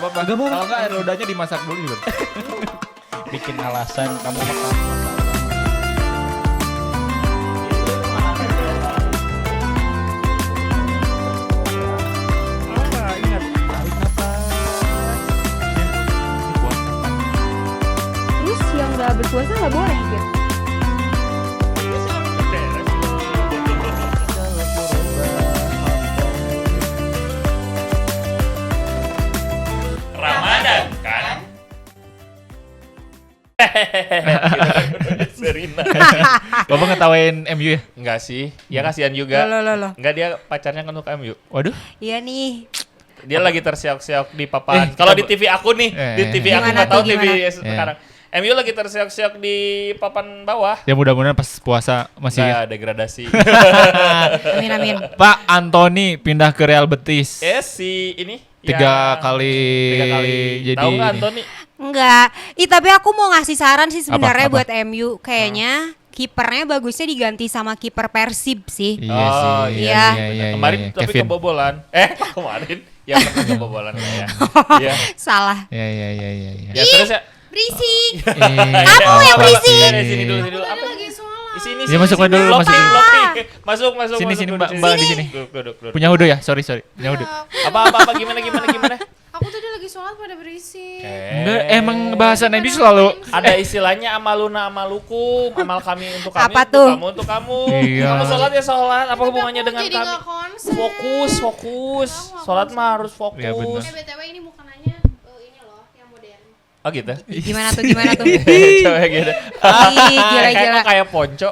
Enggak mau. Kalau enggak rodanya dimasak dulu gitu. Bikin alasan kamu makan. Terus yang nggak berpuasa nggak boleh gitu. Ramadan kan? Serina. Bapak ngetawain MU ya? Enggak sih, ya kasihan juga. Loh. Enggak, dia pacarnya kan suka MU. Waduh. Iya nih. Dia lagi terseok-seok di papan. Kalau di TV aku nih, di TV aku Gimana nggak tahu tuh, TV gimana? sekarang. MU lagi terseok-seok di papan bawah. Ya mudah-mudahan pas puasa masih ya. Nggak degradasi. Amin. Pak Anthony pindah ke Real Betis. Si ini Tiga ya, kali jadi tahu nggak ini. Anthony? Enggak. Tapi aku mau ngasih saran sih sebenarnya Apa? buat MU. Kayaknya kipernya bagusnya diganti sama kiper Persib sih. Iya sih. iya. Kemarin iya. tapi Kevin. kebobolan. Kemarin ya pernah kebobolan ya. Iya. Salah. Iya. Ya terus ya. Berisik. Kamu yang berisik. Sini dulu. Apa lagi sholat. Sini. Ya, masuk dulu, Lopi, masuk dulu. Lopi. Masuk. Sini, duduk, Mbak di sini. Duduk. Punya Hudo ya? Sorry. Punya Hudo. Apa gimana? Aku tadi lagi sholat pada berisik. Enggak, emang bahasa Nabi selalu Ada istilahnya amaluna amalukum, amal kami untuk kami, Apa untuk tuh? kamu untuk kamu. Iya. Kamu sholat ya sholat, apa Tapi hubungannya aku dengan jadi kami? nggak konsen. Fokus. Sholat mah harus fokus. Iya, benar. BTW ini mukananya ini loh yang modern. Oh gitu. Gimana tuh? Coba gitu. Ih, gila. Kayak ponco.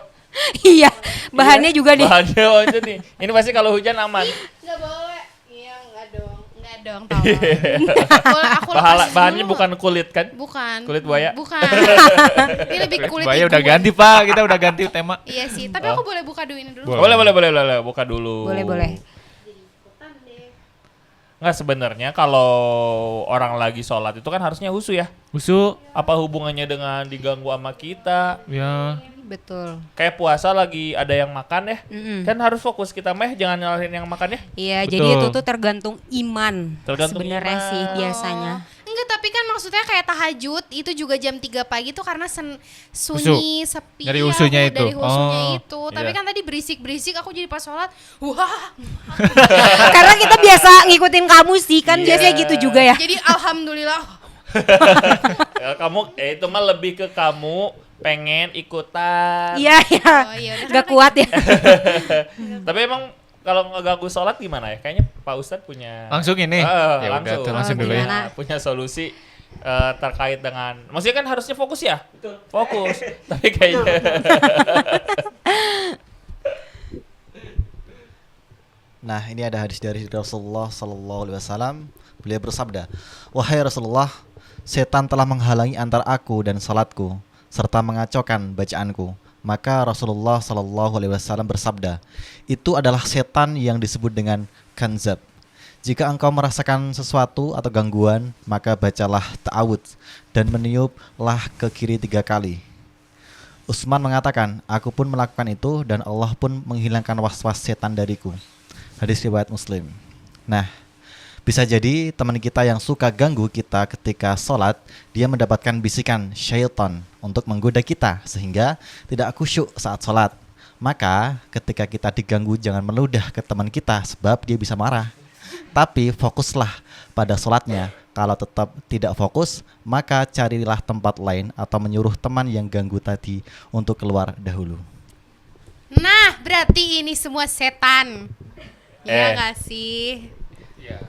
Iya. Bahannya juga nih. Bahannya ponco nih. Ini pasti kalau hujan aman. Nggak boleh. Iya nggak dong tolong. Boleh aku lepasin Bahannya dulu. bukan kulit kan? Bukan. Kulit buaya? Bukan. Ini lebih kulit Buaya igu. udah ganti Pak, kita udah ganti tema. Iya sih, tapi aku boleh buka dulu ini dulu. Boleh. Boleh, buka dulu. Boleh. Ikutan deh. Nggak, sebenarnya kalau orang lagi sholat itu kan harusnya husu ya. Husu, Apa hubungannya dengan diganggu sama kita? ya. Betul. Kayak puasa lagi ada yang makan ya. Mm-mm. Kan harus fokus kita jangan nyalahin yang makan ya. Iya, Betul. jadi itu tuh tergantung iman. Tergantung Sebenarnya iman. sih biasanya. Enggak, tapi kan maksudnya kayak tahajud itu juga jam 3 pagi tuh karena sunyi, sepi. Dari husunya aku Dari itu. husunya Oh, itu. Tapi iya. kan tadi berisik-berisik aku jadi pas sholat. Wah. Karena kita biasa ngikutin kamu sih, kan Iya. biasanya gitu juga ya. Jadi alhamdulillah. Ya, kamu itu mah lebih ke kamu pengen ikutan. Iya. Oh, iya, udah Gak kan kuat ya. Tapi emang kalau ngeganggu sholat gimana ya? Kayaknya Pak Ustadz punya Langsung ini. Ya udah, langsung. tuh, langsung Oh, dulu ya. gimana? Punya solusi terkait dengan, maksudnya kan harusnya fokus ya? Betul. Fokus. Tapi kayaknya Nah, ini ada hadis dari Rasulullah sallallahu alaihi wasallam. Beliau bersabda, "Wahai Rasulullah, setan telah menghalangi antara aku dan salatku serta mengacaukan bacaanku." Maka Rasulullah sallallahu alaihi wasallam bersabda, "Itu adalah setan yang disebut dengan kanzab. Jika engkau merasakan sesuatu atau gangguan, maka bacalah ta'awudz dan meniuplah ke kiri 3 kali." Utsman mengatakan, "Aku pun melakukan itu dan Allah pun menghilangkan was-was setan dariku." Hadis riwayat Muslim. Nah, bisa jadi teman kita yang suka ganggu kita ketika sholat, dia mendapatkan bisikan syaitan untuk menggoda kita sehingga tidak khusyuk saat sholat. Maka ketika kita diganggu, jangan meludah ke teman kita sebab dia bisa marah. Tapi fokuslah pada sholatnya. Kalau tetap tidak fokus, maka carilah tempat lain atau menyuruh teman yang ganggu tadi untuk keluar dahulu. Nah, berarti ini semua setan. Iya nggak sih?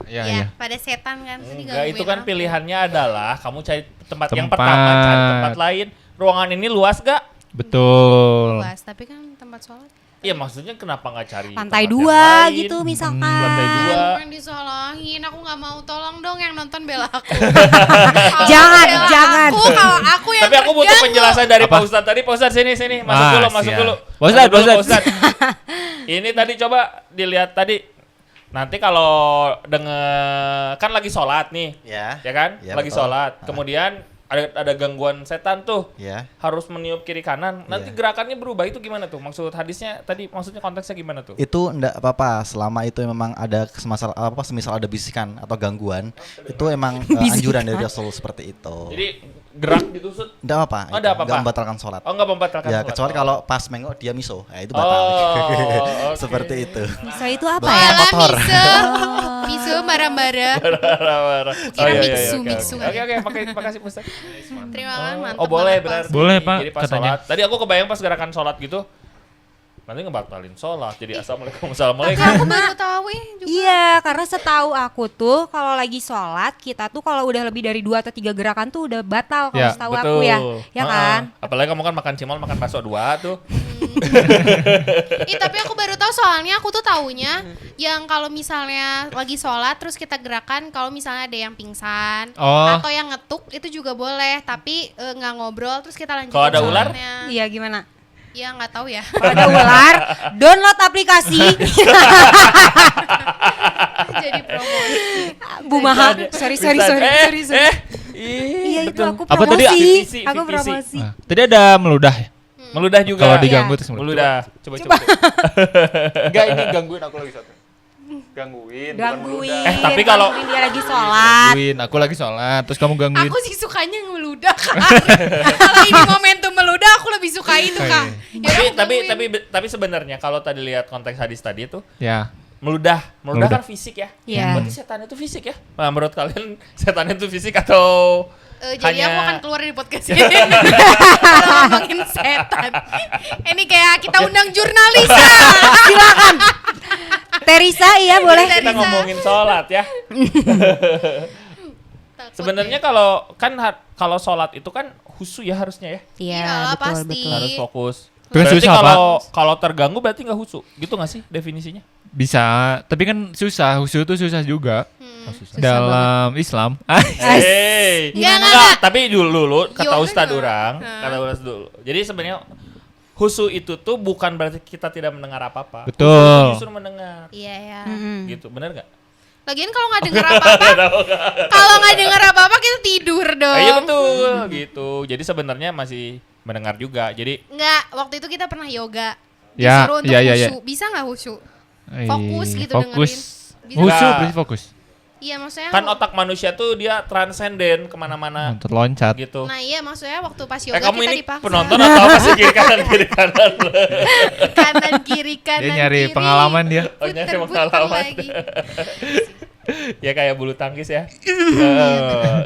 Iya. Ya, pada setan kan. Terus enggak, itu digangguin kan aku. pilihannya adalah kamu cari tempat yang Tempat. pertama, cari tempat lain. Ruangan ini luas gak? Betul. Luas, tapi kan tempat sholat. Iya, maksudnya kenapa nggak cari Lantai tempat yang 2 lain? gitu misalkan. Lantai 2. Bukan disalahin, aku nggak mau, tolong dong yang nonton bela aku. Jangan, Bela jangan. Aku, kalau aku yang Tapi aku butuh terganggu. penjelasan dari Apa? Pak Ustadz tadi. Pak Ustadz sini, masuk Ah, dulu, masuk siap. dulu. Pak Ustadz, Masuk dulu, Pak Pak Ustadz. Ini tadi coba dilihat tadi. Nanti kalau denger kan lagi sholat nih, Ya. ya kan? Ya, Lagi betul. sholat. Kemudian ada gangguan setan tuh. Ya. Harus meniup kiri kanan. Nanti Iya. gerakannya berubah itu gimana tuh? Maksud hadisnya tadi maksudnya konteksnya gimana tuh? Itu enggak apa-apa selama itu memang ada semisal ada bisikan atau gangguan, itu emang anjuran dari Rasul seperti itu. Jadi gerak ditusuk. Enggak apa-apa. Oh, enggak apa-apa. Enggak membatalkan sholat. Oh, enggak membatalkan Ya, sholat. kecuali Oh. kalau pas mengok dia miso. Itu batal. oke. Seperti itu. So itu apa Batal. ya? Alah, motor. miso bara-bara. Marah-marah. Kira iya, mixu. Oke, makasih Ustaz. Terima kasih, mantap. Oh, boleh banget, berarti. Pak. Boleh, Pak, Jadi pas katanya. sholat. Tadi aku kebayang pas gerakan sholat gitu. Nanti ngebatalin sholat. Jadi assalamualaikum. Aku baru tahu juga. Iya, karena setahu aku tuh kalau lagi sholat kita tuh kalau udah lebih dari 2 atau 3 gerakan tuh udah batal kalau Ya, setahu aku ya. Ya kan? Apalagi kamu kan makan cimol, makan bakso 2 tuh. Tapi aku baru tahu soalnya aku tuh taunya yang kalau misalnya lagi sholat terus kita gerakan kalau misalnya ada yang pingsan Oh. atau yang ngetuk itu juga boleh tapi nggak ngobrol terus kita lanjutin Kalau ada ular? sholatnya. Iya, gimana? Ya nggak tahu ya. Kalau ada ular, download aplikasi Jadi promosi. Bu Maha. Sorry. Ih, Iya, itu betul. aku Apa tadi? promosi. VPC. Aku promosi. Nah, tadi ada meludah ya? Meludah juga. Kalau Iya. diganggu terus Meludah. Coba. Enggak, ini gangguin aku lagi satu. Gangguin. Gangguin. tapi kalau- gangguin dia lagi sholat. Gangguin, aku lagi sholat, terus kamu gangguin. Aku sih sukanya ngeludah kan. Kalau ini momentum meludah aku lebih suka itu kak. Ya, aku gangguin. Tapi sebenarnya kalau tadi lihat konteks hadis tadi itu Ya. meludah Meludah. kan fisik ya. Iya. Berarti setan itu fisik ya? Nah, menurut kalian setan itu fisik atau Jadi hanya aku akan keluar dari podcast ini. Kalau ngomongin setan. Ini kayak kita undang jurnalis. Silakan. Teresa, iya boleh. kita ngomongin sholat ya? Sebenarnya kalau sholat itu kan khusyuk ya harusnya ya. Iya, Iyalah, betul, pasti. betul. Harus fokus. Terus Berarti susah, kalau terganggu berarti nggak khusyuk. Gitu nggak sih definisinya? Bisa, tapi kan susah, khusyuk itu susah juga Susah dalam Islam. Hey, Enggak. tapi dulu kata Yo, Ustadz enggak. orang, dulu. Jadi sebenarnya khusyuk itu tuh bukan berarti kita tidak mendengar apa-apa. Betul. Khusyuk itu justru mendengar. Iya ya. Mm-mm. Gitu, benar nggak? Lagian kalau nggak dengar apa-apa, kalau nggak dengar apa-apa kita tidur dong. Iya betul, gitu. Jadi sebenarnya masih mendengar juga. Jadi Nggak, waktu itu kita pernah yoga. Ya, Disuruh untuk iya, iya, khusyuk. Bisa nggak khusyuk? Fokus gitu Fokus. dengerin. Bisa. Khusyuk Enggak. berarti fokus. Iya maksudnya. kan otak manusia tuh dia transenden kemana-mana Untuk loncat. gitu. Nah iya maksudnya waktu pas yoga Kamu kita ini dipaksa. penonton atau apa sih kiri kanan Kanan kiri kanan Dia nyari kiri. pengalaman dia. Oh, nyari Puter-puter pengalaman. lagi. Ya kayak bulu tangkis ya.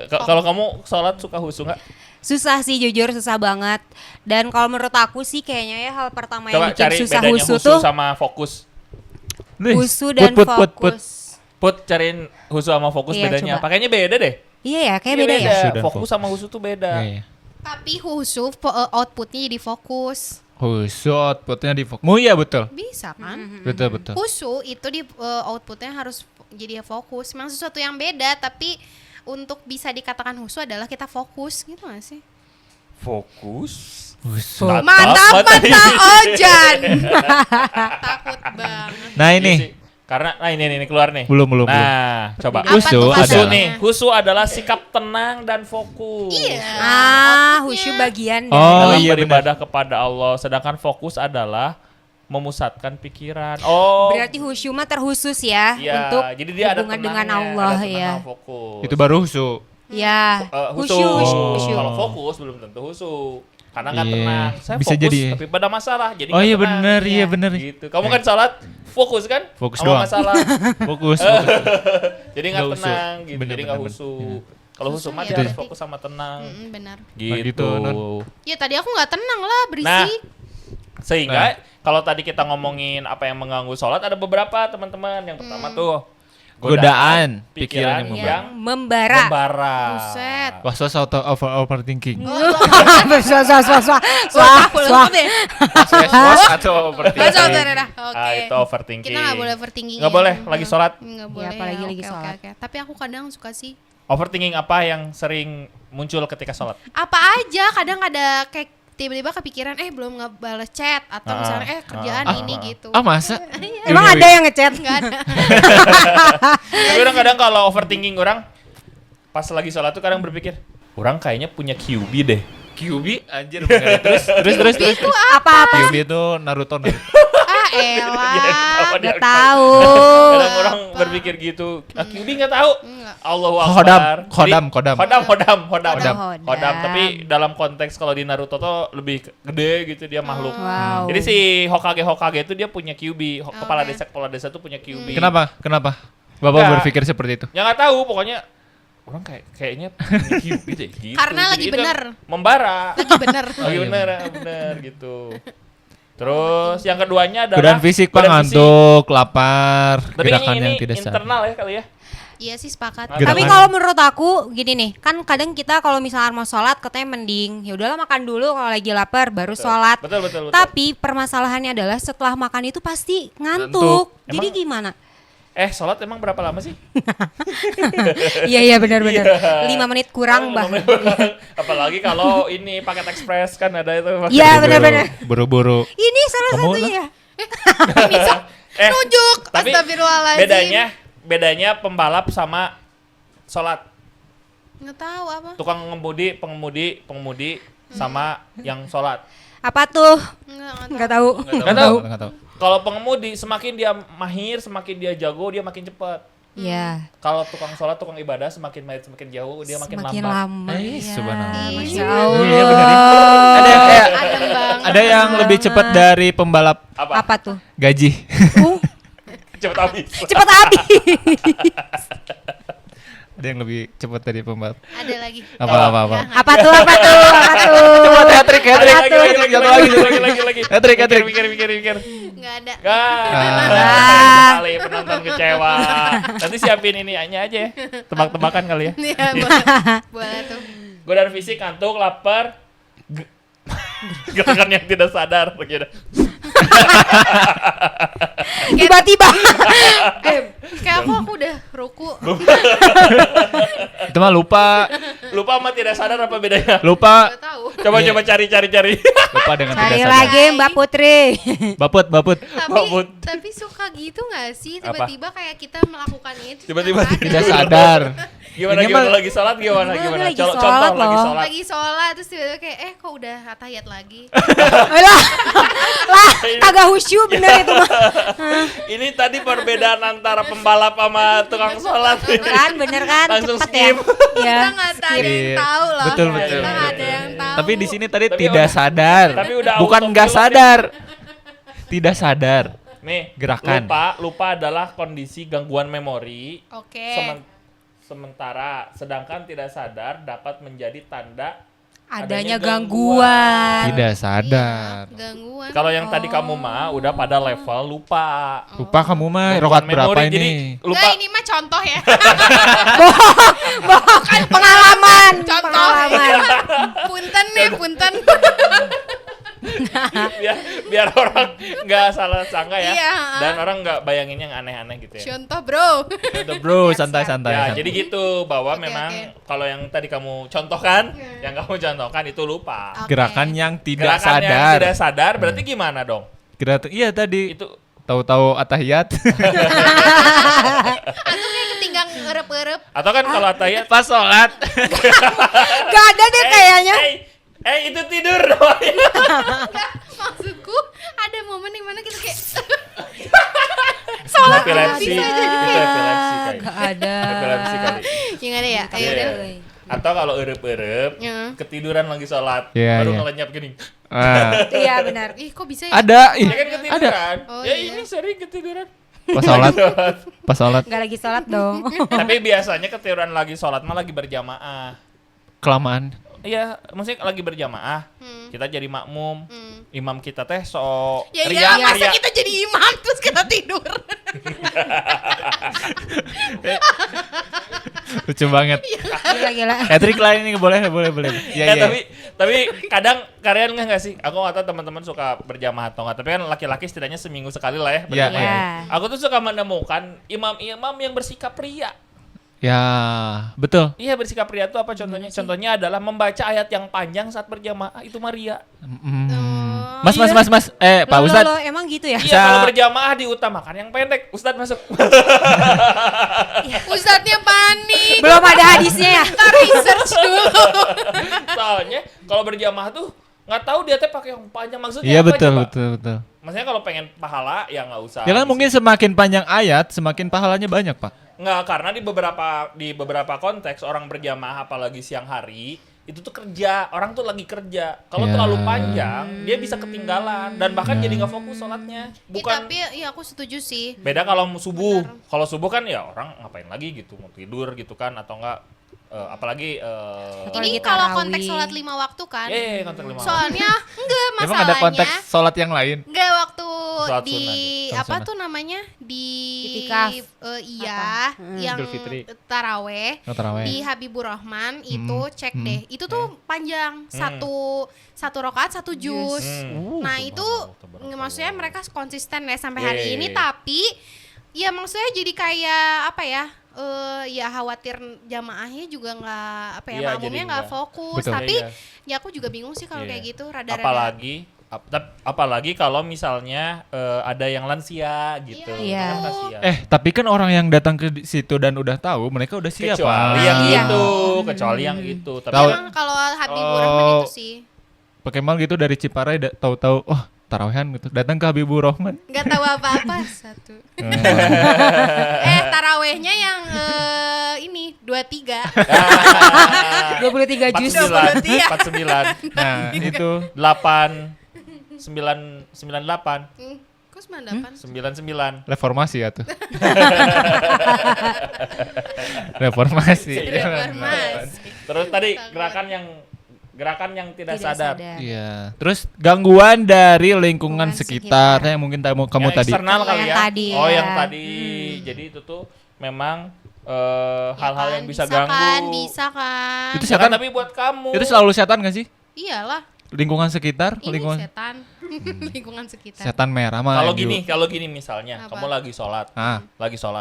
Kalau kamu sholat suka khusyuk nggak? Susah sih, jujur susah banget. Dan kalau menurut aku sih kayaknya ya hal pertama yang Coba bikin cari susah bedanya husu khusyuk tuh sama fokus. husu dan put. fokus. Put cariin khusyuk sama fokus Iya, bedanya. coba. Pakainya beda deh. Iya ya, kayak Iya, beda ya. Khusyuk dan Fokus fokus. sama khusyuk tuh beda. Iya. Tapi khusyuk outputnya jadi fokus. Khusyuk outputnya di fokus. Oh iya betul. Bisa kan? Betul betul. Khusyuk itu di outputnya harus jadi fokus. Memang sesuatu yang beda tapi untuk bisa dikatakan khusyuk adalah kita fokus gitu gak sih? Fokus. Khusyuk. Mantap mata Ojan. Takut banget. Nah Iya ini sih. Karena ini keluar nih. belum. Nah, coba. Apa tuh Khusyuk Khusyuk adalah nih. Khusyuk adalah sikap tenang dan fokus. Iya. Ah, outputnya. khusyuk bagian Oh, Dalam iya, beribadah kepada Allah. Sedangkan fokus adalah memusatkan pikiran. Oh. Berarti khusyuk mah terkhusus ya iya, untuk jadi dia ada hubungan dengan tenangnya, Allah ada tenang ya. sama fokus. itu baru khusyuk. Ya. Khusyuk. Khusyuk. Kalau fokus belum tentu khusyuk. Karena nggak Iya, tenang. Saya bisa fokus jadi- tapi pada masalah. Jadi Oh nggak iya tenang. benar, iya Iya. benar. Gitu. Kamu kan sholat fokus kan? Fokus sama doang. masalah. Fokus. Jadi nggak Nggak khusyuk. tenang gitu. Bener, jadi nggak bener, khusyuk. Kalau khusyuk mah Susah dia ya, harus berarti. fokus sama tenang. Benar. Nah, Gitu. gitu, Nun. Ya tadi aku nggak tenang lah berisik. Sehingga kalau tadi kita ngomongin apa yang mengganggu sholat ada beberapa teman-teman. Yang pertama tuh Godaan, pikiran pikiran yang Membara. membara. Buset. Was-was atau overthinking. Swah. Was atau Baca udah dah. Oke. Ah, itu overthinking. Kita nggak boleh overthinking. Nggak boleh, lagi sholat. Nggak boleh. apalagi ya. lagi Oke, sholat. oke. Tapi aku kadang suka sih. Overthinking apa yang sering muncul ketika sholat? Apa aja kadang ada kayak tiba-tiba kepikiran belum ngebales chat atau misalnya kerjaan ini gitu. Ah masa? Emang ada yang ngechat? Nggak ada. Tapi orang kadang kalau overthinking orang pas lagi sholat tuh kadang berpikir, orang kayaknya punya QB deh. Kyuubi anjir bener. Terus. Apa-apa? Kyuubi itu Naruto. Ah elah. Gak tahu. Kadang orang berpikir gitu. QB nggak tahu. Enggak. Allahu Akbar. Kodam. Hodam. Tapi dalam konteks kalau di Naruto tuh lebih gede gitu dia makhluk. Wow. Jadi si Hokage itu dia punya QB. Kepala desa tuh punya QB. Kenapa? Bapak Nggak. berpikir seperti itu? Ya nggak tahu, pokoknya orang kayaknya punya QB deh gitu. Karena Jadi lagi itu bener. Membara. Lagi bener. Lagi bener gitu. Terus yang keduanya adalah Badan fisik Pak badan fisik. ngantuk, lapar, Tapi gerakan ini yang tidak sadar. internal ya kali ya. Iya sih sepakat. Gerakan. Tapi kalau menurut aku gini nih, kan kadang kita kalau misalnya mau sholat katanya mending ya udahlah makan dulu kalau lagi lapar baru sholat. Betul. Tapi permasalahannya adalah setelah makan itu pasti ngantuk. Ngantuk. Jadi Emang- gimana? Sholat emang berapa lama sih? Iya benar-benar. 5 menit kurang bah. Apalagi kalau ini paket ekspres kan ada itu. Iya benar-benar. Buru-buru. Ini salah Kamu satunya. Nunjuk. Tapi Astagfirullahaladzim. bedanya pembalap sama sholat. Nggak tahu apa. Tukang pengemudi sama yang sholat. Apa tuh? Nggak Nggak tahu. tahu. Nggak tahu. Kalau pengemudi semakin dia mahir, semakin dia jago, dia makin cepat. Iya. Kalau tukang sholat, tukang ibadah semakin mahir, semakin jauh, dia makin Semakin lambat. lama. Eh, Iya. subhanallah. Masya Iya, Allah. benar ya. Ada yang kayak Adem banget. ada yang lebih cepat dari pembalap Apa tuh? gaji. Cepat habis. Cepat habis. Ada yang lebih cepat dari pembalap. Ada lagi. Apa. Apa tuh? Cepat hat-trick. Lagi. Hat-trick. Mikir. Nggak ada. Sekali penonton kecewa. Nanti siapin ini aja ya. Tebak-tebakan kali ya. Iya, boleh tuh. Gue dari fisik, ngantuk, lapar. Gerakan yang tidak sadar begitu. Tiba-tiba. Kayak aku udah ruku. Itu mah lupa Lupa sama tidak sadar apa bedanya? Nggak tahu. Coba cari. lupa dengan Cari tidak sadar. lagi Mbak Putri. Baput. Tapi suka gitu nggak sih? Apa? Tiba-tiba kayak kita melakukan itu. Tiba-tiba Tidak sadar. Gimana Ini mah- lagi sholat gimana? Lagi Contoh sholat lagi loh. sholat. Lagi sholat terus tiba-tiba kayak kok udah tahiyat lagi. lah kagak khusyuk bener itu mah. Ini tadi perbedaan antara pembalap sama tukang sholat. Kan bener kan? Langsung Cepet skip. ya. Kita nggak ada yang Iya. tahu loh. Betul. Kita nggak ada yang tahu. Tapi di sini tadi Tapi tidak udah- sadar. tapi udah Bukan autopilot nggak nih. sadar. Tidak sadar. Nih, Gerakan. lupa adalah kondisi gangguan memori. Oke. Sementara sedangkan tidak sadar dapat menjadi tanda Adanya gangguan. gangguan. Tidak sadar. Gangguan. Kalau yang tadi kamu mah udah pada level lupa. Lupa kamu mah Gangguan rokat berapa memori, jadi ini? lupa. Nggak, ini mah contoh ya. Pengalaman. Contoh. Pengalaman. Punten. biar orang nggak salah sangka ya. Iya. Dan orang nggak bayangin yang aneh-aneh gitu ya. Contoh bro. Contoh, Bro, santai-santai. Ya, santai. jadi gitu bahwa Oke, memang oke. kalau yang tadi kamu contohkan, yang kamu contohkan itu lupa. Oke. Gerakan yang tidak Gerakan yang sadar. tidak sadar berarti gimana dong? Iya tadi. Itu Tahu-tahu atahiyat. Atau kayak ketinggang erep-erep. atau kan kalau atayat Pas sholat. Gak ada deh kayaknya. itu tidur dong. Maksudku ada momen dimana kita kayak Sholat epilepsi. bisa Itu epilepsi kayaknya. Gak ada. Epilepsi kali. yang ada ya. Ayo Iya. udah. Atau kalau erep-erep, Ya. ketiduran lagi sholat, Iya, baru iya. ngelenyap gini. Ah, Iya benar. Ih kok bisa ya? ada. Ih, Ya kan ketiduran. Oh, Ya iya. ini sering ketiduran. Pas sholat. Pas sholat. Gak lagi sholat dong. Tapi biasanya ketiduran lagi sholat mah lagi berjamaah. Kelamaan. Iya, maksudnya lagi berjamaah. Kita jadi makmum. Imam kita teh Ya ria, iya, masa ria. kita jadi imam terus kita tidur. Lucu banget. Gila. Hat-trick lain ini boleh. Iya, iya. Tapi kadang kalian nggak sih? Aku nggak tahu teman-teman suka berjamaah atau nggak. Tapi kan laki-laki setidaknya seminggu sekali lah ya. Iya, berjamaah. iya. Aku tuh suka menemukan imam-imam yang bersikap pria. Ya, betul. Iya, bersikap pria itu apa contohnya? Contohnya adalah membaca ayat yang panjang saat berjamaah itu Maria. Mm, Mas. Pak Loh, Ustadz. loh, emang gitu ya? Iya, kalau berjamaah diutamakan yang pendek. Ustadz masuk. Ustadznya panik. Belum ada hadisnya ya? Kita research dulu. Soalnya kalau berjamaah tuh nggak tahu dia teh pakai yang panjang maksudnya Iya apa betul. coba? Maksudnya kalau pengen pahala ya nggak usah. Ya kan mungkin semakin panjang ayat, semakin pahalanya banyak, Pak. Nggak, karena di beberapa konteks orang berjamaah apalagi siang hari itu tuh kerja, orang tuh lagi kerja. Kalau Ya. terlalu panjang, dia bisa ketinggalan dan bahkan jadi nggak fokus sholatnya. Bukan Tapi ya aku setuju sih. beda kalau subuh. Kalau subuh kan ya orang ngapain lagi gitu, mau tidur gitu kan atau enggak apalagi Atau Ini lagi kalau tarawih. konteks sholat 5 waktu kan. konteks 5 Soalnya enggak Emang masalahnya. ada konteks sholat yang lain? Enggak waktu Sholat di sunnah. apa tuh namanya di Itikaf. Iya yang Idul Fitri. taraweh Oh, taraweh. di Habibur Rahman itu cek deh itu tuh panjang satu rakaat 1 juz. Nah itu maksudnya mereka konsisten ya sampai hari Iya, ini iya. tapi ya maksudnya jadi kayak apa ya? Ya khawatir jamaahnya juga nggak apa ya Iya, makmumnya jadi nggak nggak. fokus. Betul. Tapi Iya. ya aku juga bingung sih kalau Iya. kayak gitu rada-rada. apalagi kalau misalnya ada yang lansia gitu. Iya. Kan kasihan. Tapi kan orang yang datang ke situ dan udah tahu, mereka udah siap, kecuali Pak. yang Iya. itu, kecuali yang itu. Tapi Tahu. Emang kalau Habibur Rahman itu sih Pakai mal gitu dari Ciparai tahu-tahu, tarawehan gitu. Datang ke Habibur Rahman. nggak tahu apa-apa satu. Eh, Tarawehnya yang ini 23. 23 juz. 49, 49, Nah, itu 8, 98, Kok 98? 99. reformasi ya tuh. Reformasi. Reformasi. Terus tadi gerakan yang tidak sadar. Iya. Terus gangguan dari lingkungan Lingkungan sekitar sekitar. yang mungkin kamu Yang tadi. eksternal kali Yang ya. tadi, Oh, ya. yang tadi. Jadi itu tuh memang hal-hal yang bisa kan, ganggu. bisa kan. Itu Ya setan. kan, tapi buat kamu. Itu selalu setan gak sih? Iyalah, Lingkungan sekitar, ini lingkungan setan. Lingkungan sekitar. setan merah mah. Kalau gini misalnya, Apa? kamu lagi sholat,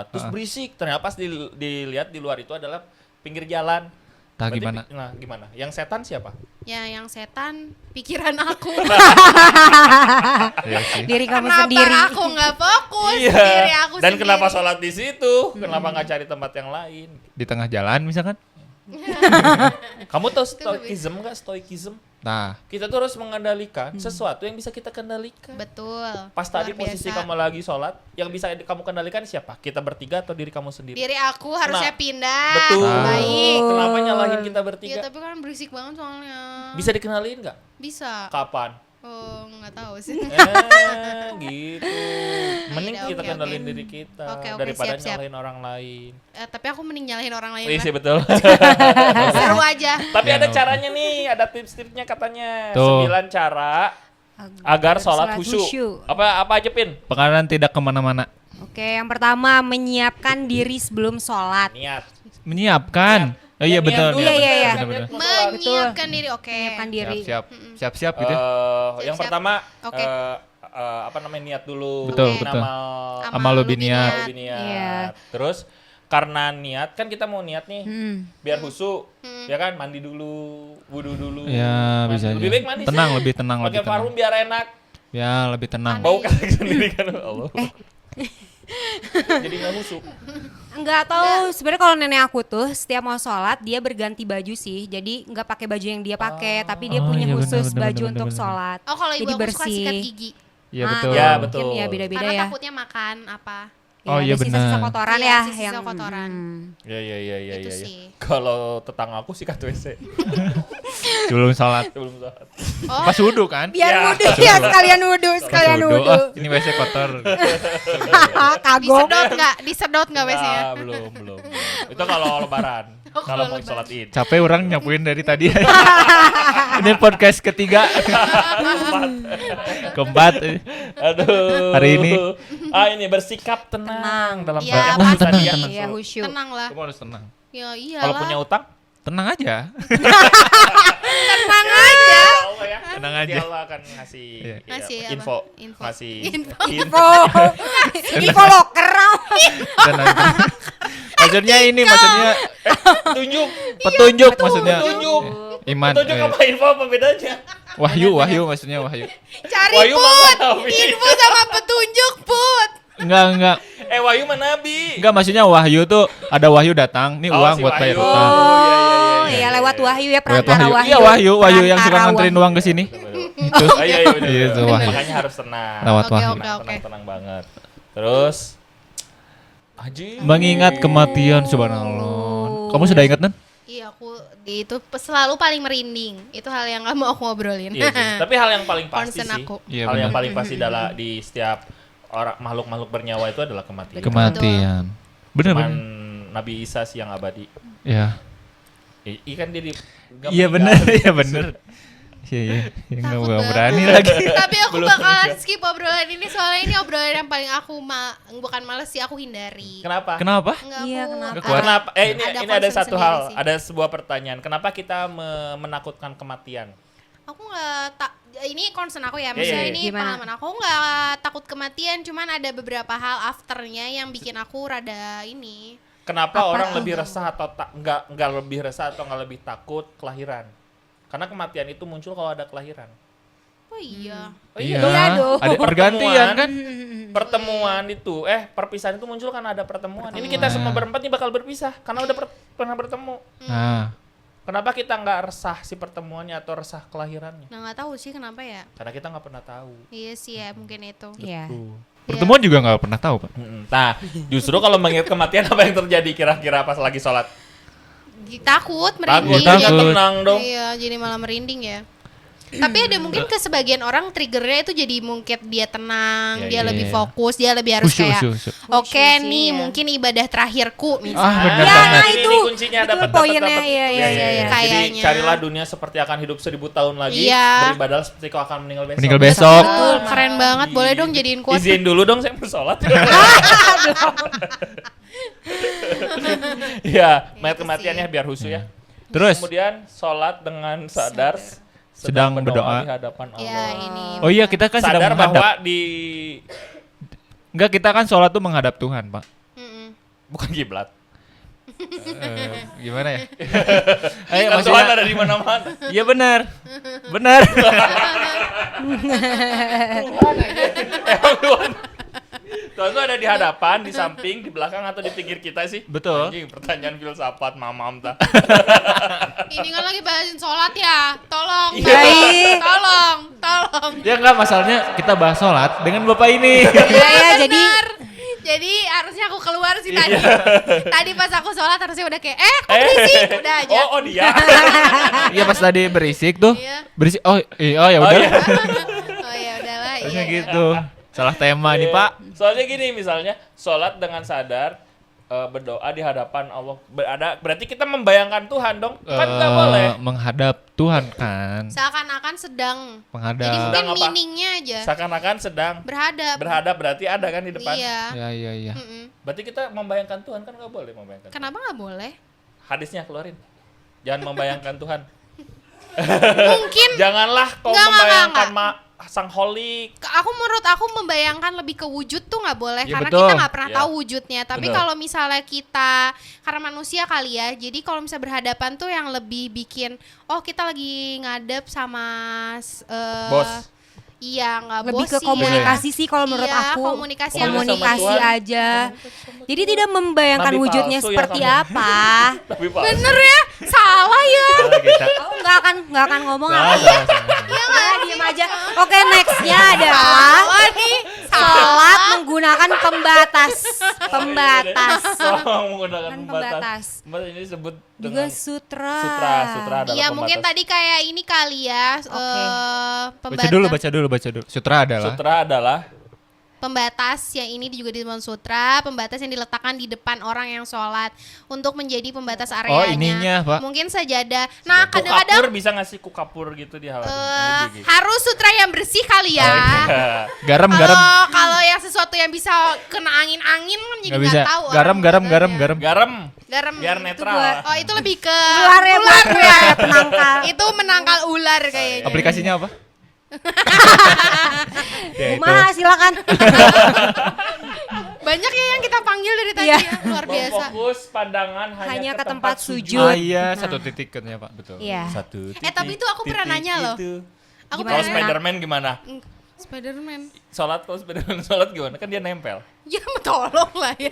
terus Ah. berisik, ternyata pas dilihat di luar itu adalah pinggir jalan. Tah Berarti gimana? Nah, gimana? Yang setan siapa? Ya yang setan pikiran aku. Iya sih. Diri kamu Kenapa sendiri. aku nggak fokus diri aku Dan sendiri. kenapa sholat di situ? Kenapa nggak cari tempat yang lain? Di tengah jalan misalkan. Kamu tahu stoikism nggak? Stoikism? Nah, Kita tuh harus mengendalikan sesuatu yang bisa kita kendalikan. Betul. Pas tadi Luar posisi biasa. kamu lagi sholat, yang bisa kamu kendalikan siapa? Kita bertiga atau diri kamu sendiri? Diri aku harusnya Nah, pindah. Betul. Baik. Kenapa nyalahin kita Ya bertiga? tapi kan berisik banget soalnya. Bisa dikenalin nggak? Bisa. Kapan? Oh nggak tahu sih. Gitu. Mending Iya, kita oke, kendalin oke. diri kita Oke, daripada siap. nyalahin orang lain. Tapi aku mending nyalahin orang lain Iya lah. sih betul. Seru aja. Tapi Ya, ada nggak caranya nih, ada tips-tipsnya katanya. Tuh. 9 cara agar sholat khusyuk. khusyuk. Apa aja Pin? pengenalan tidak kemana-mana. Oke, yang pertama menyiapkan diri sebelum sholat. Niat. Menyiapkan. Oh iya Niat betul. dulu, Iya, iya, iya. Benar-benar. Menyiapkan diri. Oke. Menyiapkan diri. Siap-siap gitu. Yang Siap-siap. pertama Oke. apa namanya niat dulu. Betul, Oke. betul. Amal Amal lebih lebih niat. Lebih niat. Iya. Terus karena niat kan kita mau niat nih biar khusyuk, Hmm. ya kan mandi dulu, wudu dulu. Ya, Mandi. bisa Lebih aja. baik mandi Tenang, sih. lebih tenang, Pakai lebih tenang. parfum biar enak. Ya, lebih tenang. Bau kaki sendiri kan Allah. Jadi nggak khusyuk. Enggak tahu sebenarnya kalau nenek aku tuh setiap mau sholat dia berganti baju sih. Jadi enggak pakai baju yang dia pakai, tapi dia Oh, punya iya, khusus benar, baju benar, untuk benar. sholat. Oh kalau ibu Jadi aku suka sikat bersih. gigi. Iya Ah, betul. Ya, Mungkin betul. ya beda-beda Karena ya. takutnya makan apa. Oh, Ya, iya ada sisa-sisa benar. kotoran Iya, ya sisa-sisa yang kotoran. Ya. Itu sih. Kalau tetangga aku sikat WC Sebelum sholat. sebelum sholat. Oh, Pas wudhu kan? Biar Ya. wudhu ya, sekalian wudhu, Pas sekalian wudhu. wudhu. Oh, ini WC kotor. Kagok. disedot nggak? Disedot nggak biasanya? Nah, belum. Itu kalau lebaran. Kalau mau sholat Id. Capek orang nyapuin dari tadi. Ini podcast ketiga. Keempat. Aduh. Hari ini. Ini bersikap tenang dalam Iya, yang pasti. tadi ya. Iya, khusyuk. Tenang lah. Kamu harus tenang. Ya Kalau punya iyalah. utang, Tenang aja. Tenang aja. Allah ya. Tenang Nanti aja. Allah akan ngasih Iya. Ngasih apa? info. Info. Ngasih Info. Info loker. Tenang. Maksudnya ini, maksudnya tunjuk. petunjuk maksudnya. Petunjuk. Iman. Petunjuk apa info apa bedanya? Wahyu maksudnya wahyu. Cari Wahyu Put. mana Nabi? Info sama petunjuk Put. Enggak. Wahyu mana Nabi? Enggak, maksudnya wahyu tuh ada wahyu datang, nih Oh, uang si buat bayar Wahyu. utang. Oh, iya lewat wahyu ya, Lewat perantara wahyu. Iya, wahyu yang suka Perantara nganterin wahyu. uang ke sini. Itu. Iya benar. Iya, itu wahyu. Makanya harus tenang. Lewat Oke, wahyu. oke, oke. Tenang banget. Terus Haji. Mengingat kematian, subhanallah. Kamu sudah ingat, Nan? Iya, aku itu selalu paling merinding. Itu hal yang gak mau aku ngobrolin. Iya sih. Tapi hal yang paling pasti Concern sih. aku. Iya, Hal yang benar. paling pasti adalah di setiap orang makhluk bernyawa itu adalah kematian. Kematian. Bener. Cuman Nabi Isa sih yang abadi. Ya. Iya kan dia di nggak Iya meninggal. bener, iya bener. Iya. Enggak Takut banget. berani lagi. Tapi aku Belum bakalan meninggal. skip obrolan ini soalnya ini obrolan yang paling aku bukan males sih, aku hindari. Kenapa? Kenapa? Enggak, Iya, aku kenapa? Kuat. Kenapa? Ini Ada ada concern satu sendiri hal, sih. ada sebuah pertanyaan. Kenapa kita menakutkan kematian? Aku nggak ini concern aku ya, Iya, maksudnya iya. ini Gimana? pengalaman aku nggak takut kematian, cuman ada beberapa hal afternya yang bikin aku rada ini. Kenapa Apa orang tuh? lebih resah atau nggak lebih resah atau nggak lebih takut kelahiran? Karena kematian itu muncul kalau ada kelahiran. Oh iya. Oh Iya, Iya dong. ada pergantian kan? Pertemuan itu, perpisahan itu muncul karena ada pertemuan. Ini kita semua berempat nih bakal berpisah karena udah pernah bertemu. Nah, Kenapa kita nggak resah si pertemuannya atau resah kelahirannya? Nah nggak tahu sih kenapa ya. Karena kita nggak pernah tahu. Iya sih ya mungkin itu. Iya. pertemuan juga nggak pernah tahu, Pak. Nah, justru kalau mengingat kematian apa yang terjadi kira-kira pas lagi sholat? Takut, Takut, merinding. takut. nggak tenang dong. Iya, jadi malah merinding ya. Tapi ada mungkin ke sebagian orang triggernya itu jadi mungkin dia tenang, Iya, dia iya, lebih iya. fokus, dia lebih harus Khusyuk, kayak khusyuk. oke Khusyuk sih, nih ya. mungkin ibadah terakhirku Ah, misalnya. bener Ya, banget. nah Ini itu kuncinya betul dapat poinnya, iya, iya, iya. Jadi Kayaknya. carilah dunia seperti akan hidup 1000 tahun lagi, Iya. beribadah seperti kau akan meninggal besok. Meninggal besok. Betul, keren banget. Boleh dong jadiin quote. Izin dulu dong saya mau sholat. Iya, mayat Itu kematiannya sih. biar husu ya. Terus Kemudian sholat dengan sadar Sedang berdoa. di hadapan Allah. Ya ini. oh iya, kita kan sedang Sadar menghadap. bahwa di Enggak, kita kan sholat tuh menghadap Tuhan, Pak. Mm-mm. bukan kiblat. Gimana ya? Kan Tuhan ada di mana-mana. Iya benar. Benar. Emang Tuhan tuh ada di hadapan, di samping, di belakang atau di pinggir kita sih? Betul. Anjing, pertanyaan filsafat mamam ta. Ini kan lagi bahasin sholat ya. Tolong, Baik. tolong. Ya enggak, masalahnya kita bahas sholat dengan Bapak ini. Iya ya, jadi Benar. Jadi harusnya aku keluar sih tadi. Tadi pas aku sholat harusnya udah kayak kok berisik, udah aja. Oh dia. Iya, pas tadi berisik tuh. Iya. Berisik. Oh ya udah. iya. Oh ya udahlah. Harusnya Iya. gitu. Salah tema nih, Pak. Soalnya gini misalnya, sholat dengan sadar, berdoa di hadapan Allah. Berarti kita membayangkan Tuhan dong. Kan nggak boleh. Menghadap Tuhan kan. Seakan-akan sedang. Menghadap. Jadi mungkin Sedang apa? meaningnya aja. Seakan-akan sedang Berhadap. berarti ada kan di depan. Iya. Iya. Mm-mm. Berarti kita membayangkan Tuhan kan nggak boleh membayangkan. Kenapa nggak boleh? Hadisnya keluarin. Jangan membayangkan Tuhan. Mungkin Janganlah kau Nggak, membayangkan nggak. Sang Holik. menurut aku membayangkan lebih ke wujud tuh nggak boleh Ya, karena betul. kita nggak pernah Ya. tahu wujudnya. Tapi Betul. kalau misalnya kita karena manusia kali ya, jadi kalau misalnya berhadapan tuh yang lebih bikin kita lagi ngadep sama Bos. Iya nggak lebih bos ke sih komunikasi sih kalau menurut Iya, aku. komunikasi yang Komunikasi sama Tuhan. aja. Jadi tidak membayangkan Nabi wujudnya palsu ya seperti kamu. apa. Tapi Pak. bener ya salah ya. Aku nggak akan ngomong apa. Salah. Iya, diam aja. Oke, nextnya adalah Salah nih sholat menggunakan pembatas. Pembatas. Tolong menggunakan Kan pembatas. pembatas. Pembatas ini disebut Juga dengan sutra. sutra adalah Iya mungkin pembatas. tadi kayak ini kali ya Oke. Baca dulu. Sutra adalah. Sutra adalah pembatas yang ini juga disebut sutra, pembatas yang diletakkan di depan orang yang sholat untuk menjadi pembatas areanya. ininya, Pak. Mungkin sajadah. Nah kukapur, kadang-kadang bisa ngasih kukapur gitu di halaman. Ini gigi. harus sutra yang bersih kali ya. Oh, iya. Garam. Kalau yang sesuatu yang bisa kena angin-angin kan jadi Nggak bisa. nggak tahu. Garam. Garam. Biar netral. Oh itu lebih ke Ular ya, Bang. Ya, penangkal. itu menangkal ular kayaknya. Aplikasinya apa? Ya, itu. Kumaha silakan. Banyak ya yang kita panggil dari tadi Iya. ya, luar biasa. Memfokus pandangan Hanya hanya ke tempat sujud. Ah iya, satu titik katanya Pak. Betul. Iya. Satu titik. Tapi itu aku pernah titik nanya loh. itu. Aku Gimana? Kalau pernah Spiderman gimana? Spiderman. Kalau Spiderman sholat gimana? Kan dia nempel. Ya tolong lah ya.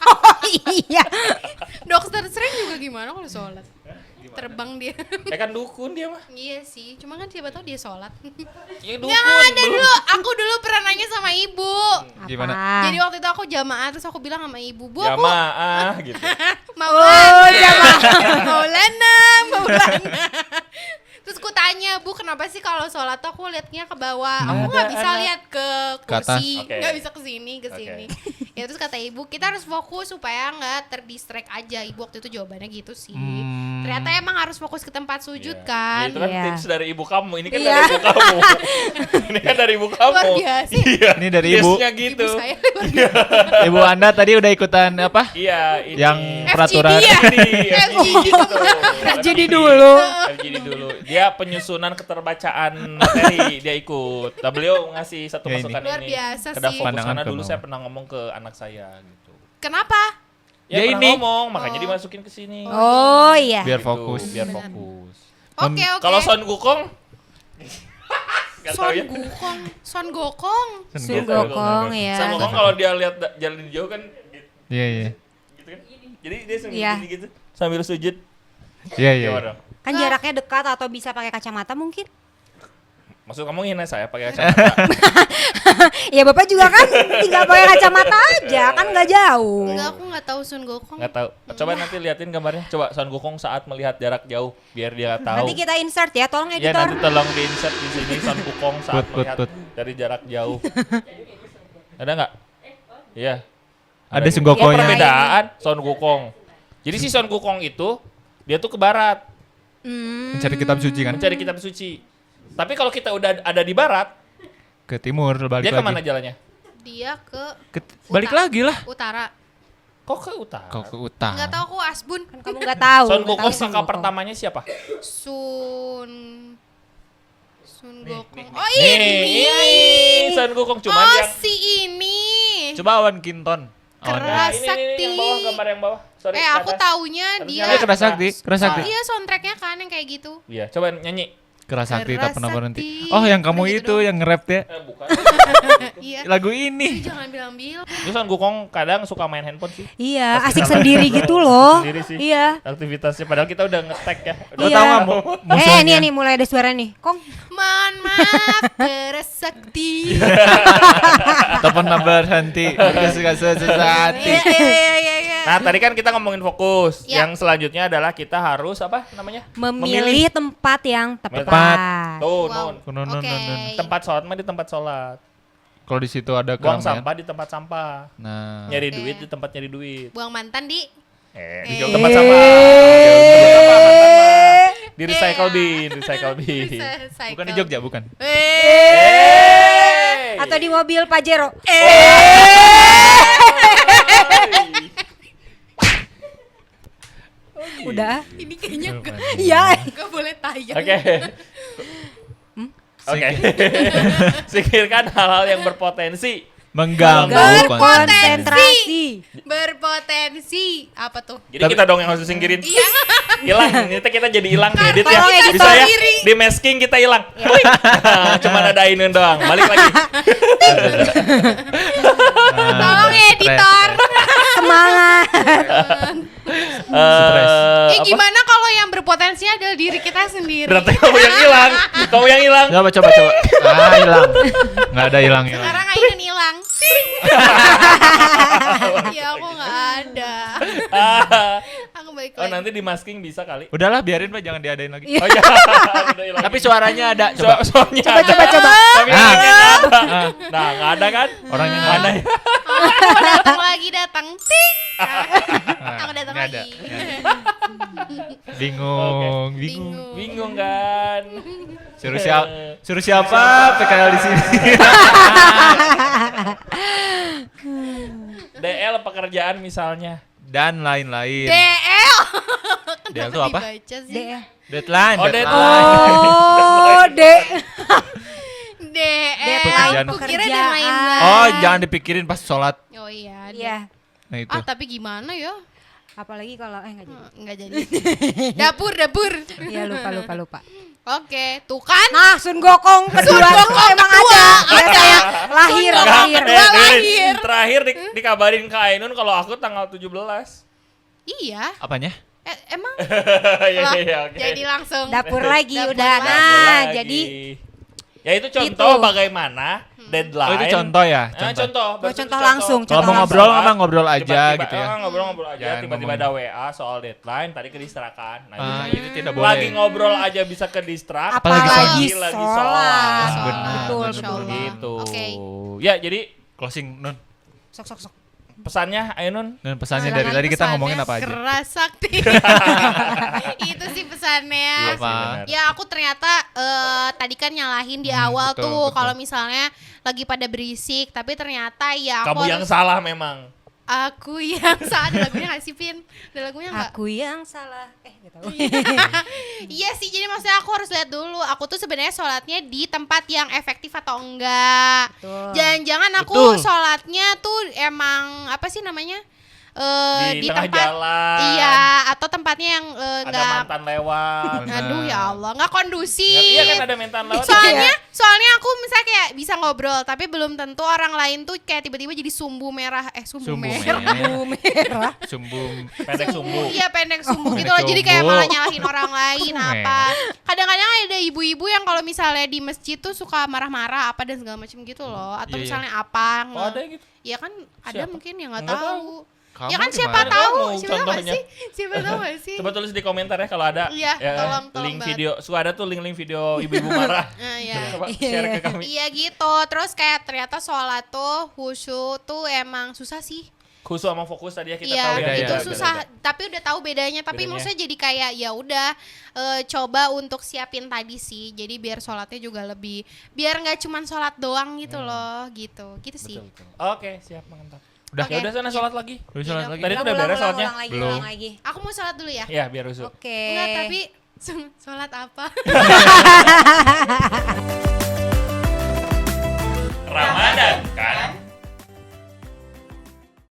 Oh iya. Dokter Strange juga gimana kalau sholat? Terbang dia. Kan dukun dia mah. Iya sih, cuma kan siapa tahu dia sholat. Ya dukun. Yang ada belum. dulu, aku dulu pernah nanya sama ibu. Gimana? Apa? Jadi waktu itu aku jamaah terus aku bilang sama ibu, Bu aku Jamaah gitu. Maulana. Terus ku tanya, Bu kenapa sih kalau sholat tuh aku liatnya ke bawah? Aku nggak bisa lihat ke Ke atas. kursi, Oke. nggak bisa ke sini, ke sini. Ya terus kata ibu, kita harus fokus supaya nggak terdistract aja. Ibu waktu itu jawabannya gitu sih. Ternyata emang harus fokus ke tempat sujud Iya. kan. Ya, itu kan Iya. tips dari ibu kamu. Ini kan Iya. dari ibu kamu. Ini kan dari ibu kamu. Luar biasa. Iya. Ini dari ibu. Biasanya Ibu gitu. saya luar biasa. Ibu Anda tadi udah ikutan apa? Iya, ini. Yang peraturan. ya? FGD gitu. FGD dulu. FGD dulu. Dia penyusunan keterbacaan materi dia ikut. Nah, beliau ngasih satu Ya, ini. masukan Luar ini. biasa Kedah sih. fokus Pandangan karena ke dulu bawah. saya pernah ngomong ke anak saya gitu. Kenapa? Ya, Ya, pernah ini. ngomong, makanya dimasukin ke sini. Oh iya. Biar Gitu, fokus. Biar fokus. Oke. Kalau Son Gukong Gak Son tahu ya. Gukong, Son Gokong. Sun Gokong ya. Son Gukong kalau dia lihat jalan jauh kan Iya iya. gitu kan. Jadi dia sambil Iya. gini gitu sambil sujud. Iya iya. Gimana? Kan jaraknya dekat atau bisa pakai kacamata mungkin? Maksud kamu hina saya pakai kacamata? Ya Bapak juga kan tinggal pakai kacamata aja, kan nggak jauh. Enggak, aku nggak tahu Sun Gokong. Nggak tahu. Coba nanti liatin gambarnya. Coba Son Gukong saat melihat jarak jauh biar dia tahu. Nanti kita insert ya, tolong Ya editor. nanti tolong di insert di sini Son Gukong saat Put. melihat dari jarak jauh. Ada nggak? Iya. Ada nih. Sun Gokong Oh, yang- perbedaan Son Gukong. Jadi si Son Gukong itu dia tuh ke barat Mencari kitab suci kan? mencari kitab suci. Tapi kalau kita udah ada di barat, Ke timur balik dia lagi. kemana jalannya? Dia ke Balik lagi lah. utara. Kok ke utara? Kau ke utara. Nggak tahu aku Asbun. Kamu nggak tahu. Son nggak tahu Gukong Sun kakak Gokong. pertamanya siapa? Sun Gokong. Oh Nih, ini. Son Gukong cuman Oh yang si ini. Coba Awan Kinton. Awan. Keras. Nah, ini yang bawah, gambar yang bawah. Sorry. Aku ke atas. taunya dia. Dia keras sakti, keras sakti. Iya soundtracknya kan yang kayak gitu. Iya, coba nyanyi. Keras sakti tak pernah berhenti. Sakti. Oh, yang kamu Udah gitu itu doang. yang nge-rap ya. Bukan. Iya. Lagu ini. Jangan bilang-bilang. Terus Son Gukong kadang suka main handphone sih. Iya, asik sendiri gitu loh. Sendiri sih. Iya. Aktivitasnya padahal kita udah nge-tag ya. Lo Iya. tau gak musuhnya? Nih mulai ada suara nih. Kong. Mohon maaf, keras sakti. Tak pernah berhenti. Suka hati. Iya. Nah, tadi kan kita ngomongin fokus. Ya. Yang selanjutnya adalah kita harus apa namanya? Memilih tempat yang tepat. Tuh, Wow. Nun. Oke. Tempat sholat mah di tempat sholat. Kalau di situ ada Buang keramaian. sampah di tempat sampah. Nah, Nyari Oke. duit di tempat nyari duit. Buang mantan di. Di tempat sampah. Di recycle bin, recycle bin. bukan di Jogja, bukan. Hey. Atau di mobil Pajero. Udah. Ini kayaknya enggak, Iya. enggak boleh tayang. Oke. Oke. Sikirkan hal-hal yang berpotensi. Mengganggu Konsentrasi. Berpotensi. Apa tuh? Jadi kita dong yang harus singkirin. Iya. Hilang. Ini kita jadi hilang di edit ya. tolong editor Bisa ya. sendiri. Di masking kita hilang. Cuman ada ini doang. Balik lagi. Tolong editor. Semangat. Stres. Gimana kalau yang berpotensi adalah diri kita sendiri? Berarti kamu yang hilang. Kamu yang hilang. Coba. Ah, hilang. Nggak ada hilang. Sekarang Aiden hilang. Ya aku nggak ada. Aku balik Oh, lagi. nanti di masking bisa kali. Udahlah, biarin Pak, jangan diadain lagi. Oh iya. Udah hilang. Tapi suaranya ada, coba. Soalnya Coba. Tapi orangnya nggak ada. Nah, nggak ada kan? Orangnya nggak Mana ada. ya? Aku datang lagi datang. Ting. Aku datang nggak ada. lagi. Bingung. Bingung kan? Suruh siapa PKL di sini? DL pekerjaan misalnya. Dan lain-lain. DL. DL itu apa? Dibaca sih. D. Deadline. Oh, deadline. Oh, D. Deadline Aku kira pekerjaan. deadline. Oh, jangan dipikirin pas sholat. Oh iya. Iya. Nah itu. Tapi gimana ya? Apalagi kalau enggak jadi. Enggak jadi. dapur. Iya lupa. Oke, tuh kan. Nah, Sun Gokong kedua tuh emang ada. Ada ya. Lahir. dengerin. Terakhir dikabarin ke Ainun kalau aku tanggal 17. Iya. Apanya? Emang Iya, oke. jadi langsung Dapur lagi Dapur udah. lagi. Nah, Lagi. jadi ya itu contoh Gitu. bagaimana deadline. Oh itu contoh ya? Contoh. contoh langsung, Kalau mau contoh ngobrol langsung. mah ngobrol aja Tiba-tiba, gitu ya. Ngobrol-ngobrol aja, Jangan tiba-tiba ngomong. ada WA soal deadline, tadi kedistirakan. Nah, Ah, gitu. itu tidak boleh. Lagi ngobrol aja bisa kedistrak, apalagi lagi sholat. Ah, benar, Betul, benar, betul. benar. Gitu. Oke. Ya, jadi Closing Nun. Sok. pesannya Ainun Dan pesannya dari tadi kita ngomongin apa aja? Keras sakti. Itu sih pesannya. Iya, Pak. Ya aku ternyata tadi kan nyalahin di awal betul, tuh betul. kalau misalnya lagi pada berisik, tapi ternyata ya aku kamu yang salah memang. aku yang salah. Ada lagunya nggak sih, Pin? Ada lagunya nggak? Aku yang salah. Gak tahu. Iya sih, jadi maksudnya aku harus lihat dulu. Aku tuh sebenarnya sholatnya di tempat yang efektif atau enggak. Betul. Jangan-jangan aku Betul. sholatnya tuh emang apa sih namanya? Di tengah jalan. Iya, atau tempatnya yang Ada enggak. mantan lewat. Aduh ya Allah, nggak kondusif. Iya kan ada mantan lewat. Soalnya aku misalnya kayak bisa ngobrol, tapi belum tentu orang lain tuh kayak tiba-tiba jadi sumbu merah. Sumbu Sumbu merah. merah. Sumbung. Pendek sumbu. Iya pendek sumbu gitu pendek loh. Jadi kayak sumbu. malah nyalahin orang lain Merah. apa. Kadang-kadang ada ibu-ibu yang kalau misalnya di masjid tuh suka marah-marah apa dan segala macam gitu loh. Atau Iya, iya. misalnya apa. Oh, ada yang gitu. Ya kan ada Siapa? mungkin yang nggak Nggak tahu. Kamu Ya kan siapa gimana? tahu, Kamu siapa tahu nggak contohnya. sih? Siapa tahu nggak sih? Coba tulis di komentar ya kalau ada. Iya, tolong link banget. video. Suka ada tuh link video ibu-ibu marah. Nah, ya. Coba share ke kami. Iya gitu. Terus kayak ternyata sholat tuh khusyuk tuh emang susah sih. Khusus sama fokus tadi ya kita Iya, tahu ya. itu beda, susah. Tapi udah tahu bedanya. Tapi Bedanya. maksudnya jadi kayak ya udah coba untuk siapin tadi sih. Jadi biar sholatnya juga lebih, biar nggak cuman sholat doang gitu loh, gitu. Gitu sih. Oke, siap mantap. Udah. Ya udah sana sholat lagi. Udah sholat lagi. Tadi tuh udah beres sholatnya. Belum. Ulang lagi. Aku mau sholat dulu ya. Ya, biar rusuh. Oke. Enggak, tapi sholat apa?